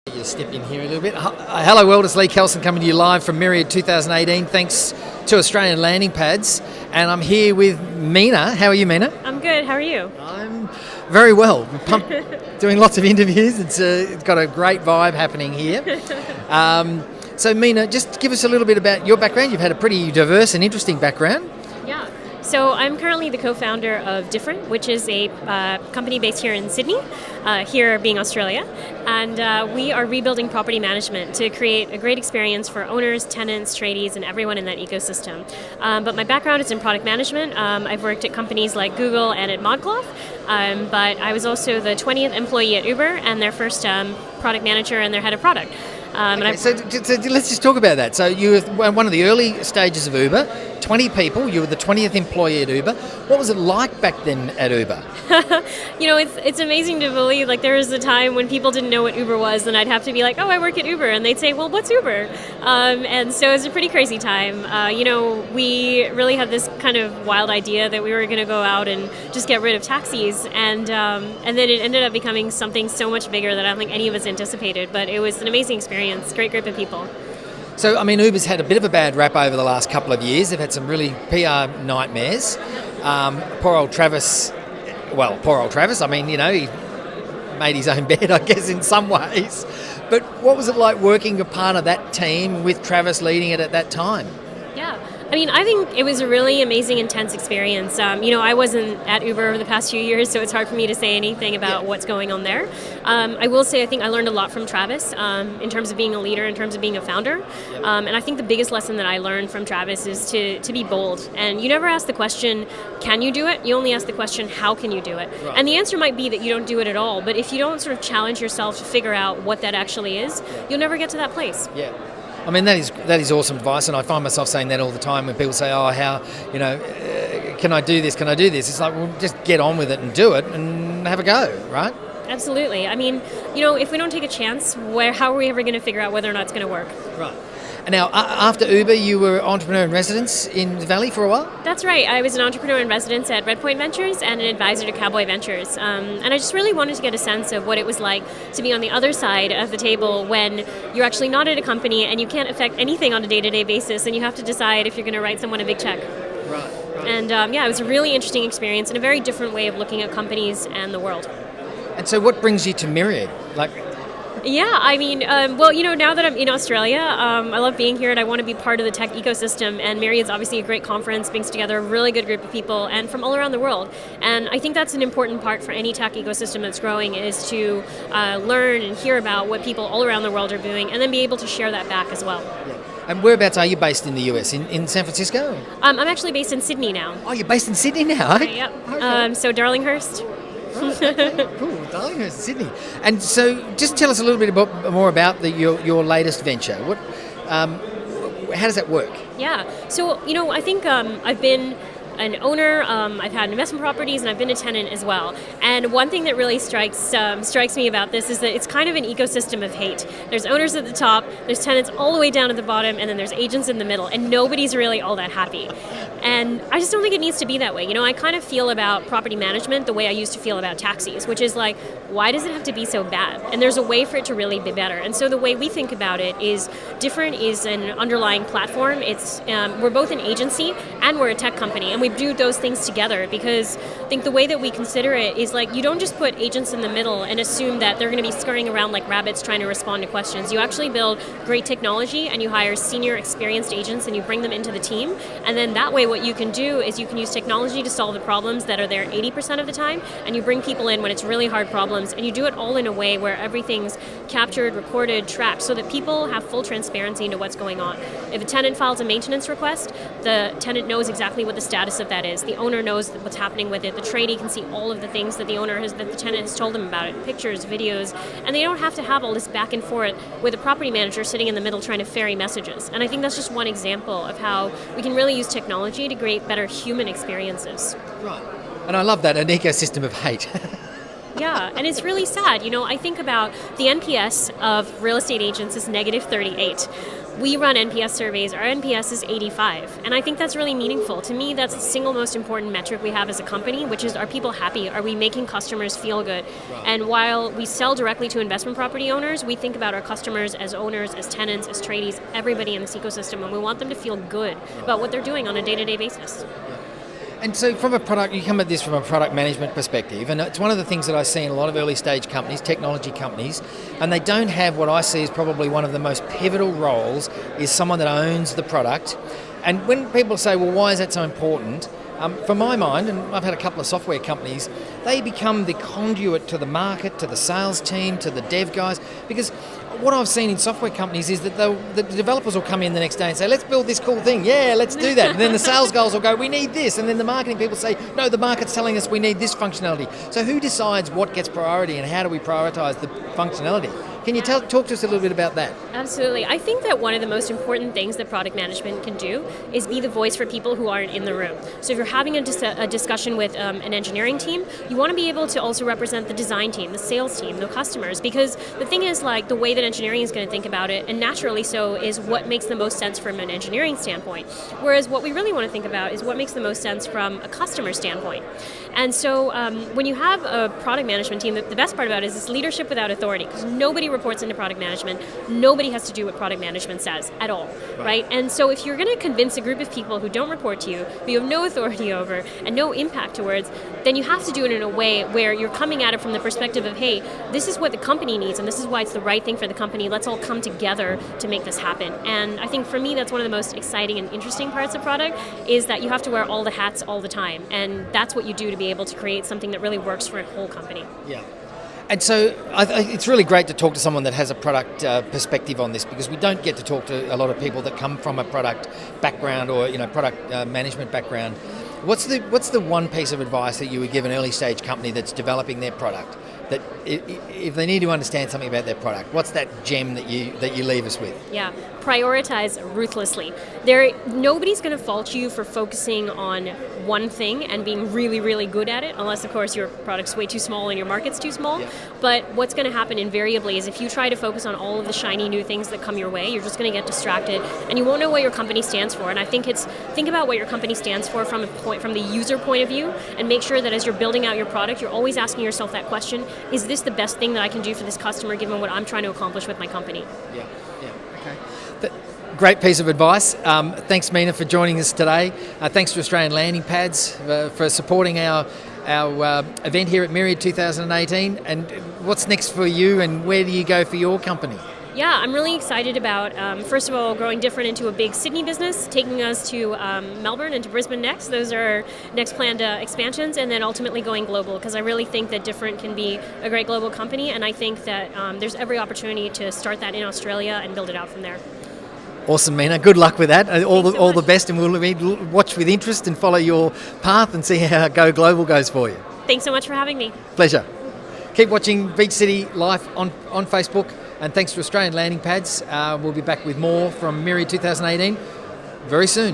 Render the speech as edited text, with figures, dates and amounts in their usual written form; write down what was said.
You step in here a little bit. Hello world, it's Lee Kelson coming to you live from Myriad 2018 thanks to Australian Landing Pads, and I'm here with Mina. How are you, Mina? I'm good, how are you? I'm very well. Pumped, doing lots of interviews. It's got a great vibe happening here. So Mina, just give us a little bit about your background. You've had a pretty diverse and interesting background. Yeah. So I'm currently the co-founder of Different, which is a company based here in Sydney, here being Australia, and we are rebuilding property management to create a great experience for owners, tenants, tradies, and everyone in that ecosystem. But my background is in product management. I've worked at companies like Google and at ModCloth, but I was also the 20th employee at Uber and their first product manager and their head of product. So let's just talk about that. So you were one of the early stages of Uber, 20 people, you were the 20th employee at Uber. What was it like back then at Uber? It's amazing to believe, like there was a time when people didn't know what Uber was, and I'd have to be like, oh, I work at Uber, and they'd say, well, what's Uber? And so it was a pretty crazy time. We really had this kind of wild idea that we were going to go out and just get rid of taxis, and then it ended up becoming something so much bigger that I don't think any of us anticipated, but it was an amazing experience, great group of people. So, I mean, Uber's had a bit of a bad rap over the last couple of years. They've had some really PR nightmares. Poor old Travis, I mean, he made his own bed, I guess, in some ways. But what was it like working a part of that team with Travis leading it at that time? Yeah. I mean, I think it was a really amazing, intense experience. I wasn't at Uber over the past few years, so it's hard for me to say anything about what's going on there. I will say I think I learned a lot from Travis in terms of being a leader, in terms of being a founder. And I think the biggest lesson that I learned from Travis is to be bold. And you never ask the question, can you do it? You only ask the question, how can you do it? Right. And the answer might be that you don't do it at all. But if you don't sort of challenge yourself to figure out what that actually is, you'll never get to that place. Yeah. I mean, that is awesome advice, and I find myself saying that all the time when people say, can I do this, can I do this? It's like, well, just get on with it and do it and have a go, right? Absolutely. I mean, if we don't take a chance, how are we ever going to figure out whether or not it's going to work? Right. Now, after Uber, you were entrepreneur in residence in the Valley for a while? That's right. I was an entrepreneur in residence at Redpoint Ventures and an advisor to Cowboy Ventures. And I just really wanted to get a sense of what it was like to be on the other side of the table when you're actually not at a company and you can't affect anything on a day-to-day basis, and you have to decide if you're going to write someone a big check. Right. And it was a really interesting experience and a very different way of looking at companies and the world. And so what brings you to Myriad? Yeah, I mean, now that I'm in Australia, I love being here and I want to be part of the tech ecosystem, and Myriad's obviously a great conference, brings together a really good group of people and from all around the world. And I think that's an important part for any tech ecosystem that's growing, is to learn and hear about what people all around the world are doing and then be able to share that back as well. Yeah. And whereabouts are you based in the US? In San Francisco? I'm actually based in Sydney now. Oh, you're based in Sydney now? Yep. Okay. So Darlinghurst. Right, okay, cool, Darlinghurst, Sydney. And so just tell us a little bit more about your latest venture. How does that work? Yeah, so I think I've been an owner, I've had investment properties, and I've been a tenant as well. And one thing that really strikes me about this is that it's kind of an ecosystem of hate. There's owners at the top, there's tenants all the way down at the bottom, and then there's agents in the middle, and nobody's really all that happy. And I just don't think it needs to be that way. I kind of feel about property management the way I used to feel about taxis, which is like, why does it have to be so bad? And there's a way for it to really be better. And so the way we think about it is Different is an underlying platform. It's we're both an agency and we're a tech company, and we do those things together because I think the way that we consider it is like, you don't just put agents in the middle and assume that they're going to be scurrying around like rabbits trying to respond to questions. You actually build great technology and you hire senior experienced agents and you bring them into the team, and then that way what you can do is you can use technology to solve the problems that are there 80% of the time, and you bring people in when it's really hard problems, and you do it all in a way where everything's captured, recorded, tracked, so that people have full transparency into what's going on. If a tenant files a maintenance request, the tenant knows exactly what the status of that is. The owner knows what's happening with it. The tradie can see all of the things that that the tenant has told them about it, pictures, videos, and they don't have to have all this back and forth with a property manager sitting in the middle trying to ferry messages. And I think that's just one example of how we can really use technology to create better human experiences. Right. And I love that, an ecosystem of hate. Yeah, and it's really sad. I think about the NPS of real estate agents is -38. We run NPS surveys. Our NPS is 85, and I think that's really meaningful. To me, that's the single most important metric we have as a company, which is, are people happy? Are we making customers feel good? Right. And while we sell directly to investment property owners, we think about our customers as owners, as tenants, as tradies, everybody in this ecosystem, and we want them to feel good about what they're doing on a day-to-day basis. And so from a product, you come at this from a product management perspective, and it's one of the things that I see in a lot of early stage companies, technology companies, and they don't have what I see as probably one of the most pivotal roles is someone that owns the product. And when people say, well, why is that so important? For my mind, and I've had a couple of software companies, they become the conduit to the market, to the sales team, to the dev guys, because what I've seen in software companies is that the developers will come in the next day and say, let's build this cool thing, yeah, let's do that. And then the sales guys will go, we need this. And then the marketing people say, no, the market's telling us we need this functionality. So who decides what gets priority and how do we prioritize the functionality? Can you talk to us a little bit about that? Absolutely. I think that one of the most important things that product management can do is be the voice for people who aren't in the room. So if you're having a discussion with an engineering team, you want to be able to also represent the design team, the sales team, the customers, because the thing is, like, the way that engineering is going to think about it, and naturally so, is what makes the most sense from an engineering standpoint. Whereas what we really want to think about is what makes the most sense from a customer standpoint. And so when you have a product management team, the best part about it is it's leadership without authority, because nobody reports into product management. Nobody has to do what product management says at all, right? And so if you're going to convince a group of people who don't report to you, who you have no authority over and no impact towards, then you have to do it in a way where you're coming at it from the perspective of, hey, this is what the company needs and this is why it's the right thing for the company. Let's all come together to make this happen. And I think for me, that's one of the most exciting and interesting parts of product, is that you have to wear all the hats all the time. And that's what you do to be able to create something that really works for a whole company. Yeah. And so it's really great to talk to someone that has a product perspective on this, because we don't get to talk to a lot of people that come from a product background or product management background. What's the one piece of advice that you would give an early stage company that's developing their product, that if they need to understand something about their product, what's that gem that you leave us with? Yeah, prioritize ruthlessly. Nobody's going to fault you for focusing on one thing and being really, really good at it, unless, of course, your product's way too small and your market's too small. Yeah. But what's going to happen invariably is if you try to focus on all of the shiny new things that come your way, you're just going to get distracted and you won't know what your company stands for. And I think think about what your company stands for from the user point of view, and make sure that as you're building out your product, you're always asking yourself that question: is this the best thing that I can do for this customer given what I'm trying to accomplish with my company? Yeah, okay. Great piece of advice. Thanks, Mina, for joining us today. Thanks to Australian Landing Pads for supporting our event here at Myriad 2018. And what's next for you, and where do you go for your company? Yeah, I'm really excited about, first of all, growing Different into a big Sydney business, taking us to Melbourne and to Brisbane next. Those are our next planned expansions, and then ultimately going global, because I really think that Different can be a great global company, and I think that there's every opportunity to start that in Australia and build it out from there. Awesome, Mina. Good luck with that. All the best, and we'll watch with interest and follow your path and see how Go Global goes for you. Thanks so much for having me. Pleasure. Keep watching Beach City Life on Facebook. And thanks to Australian Landing Pads, we'll be back with more from Myriad 2018 very soon.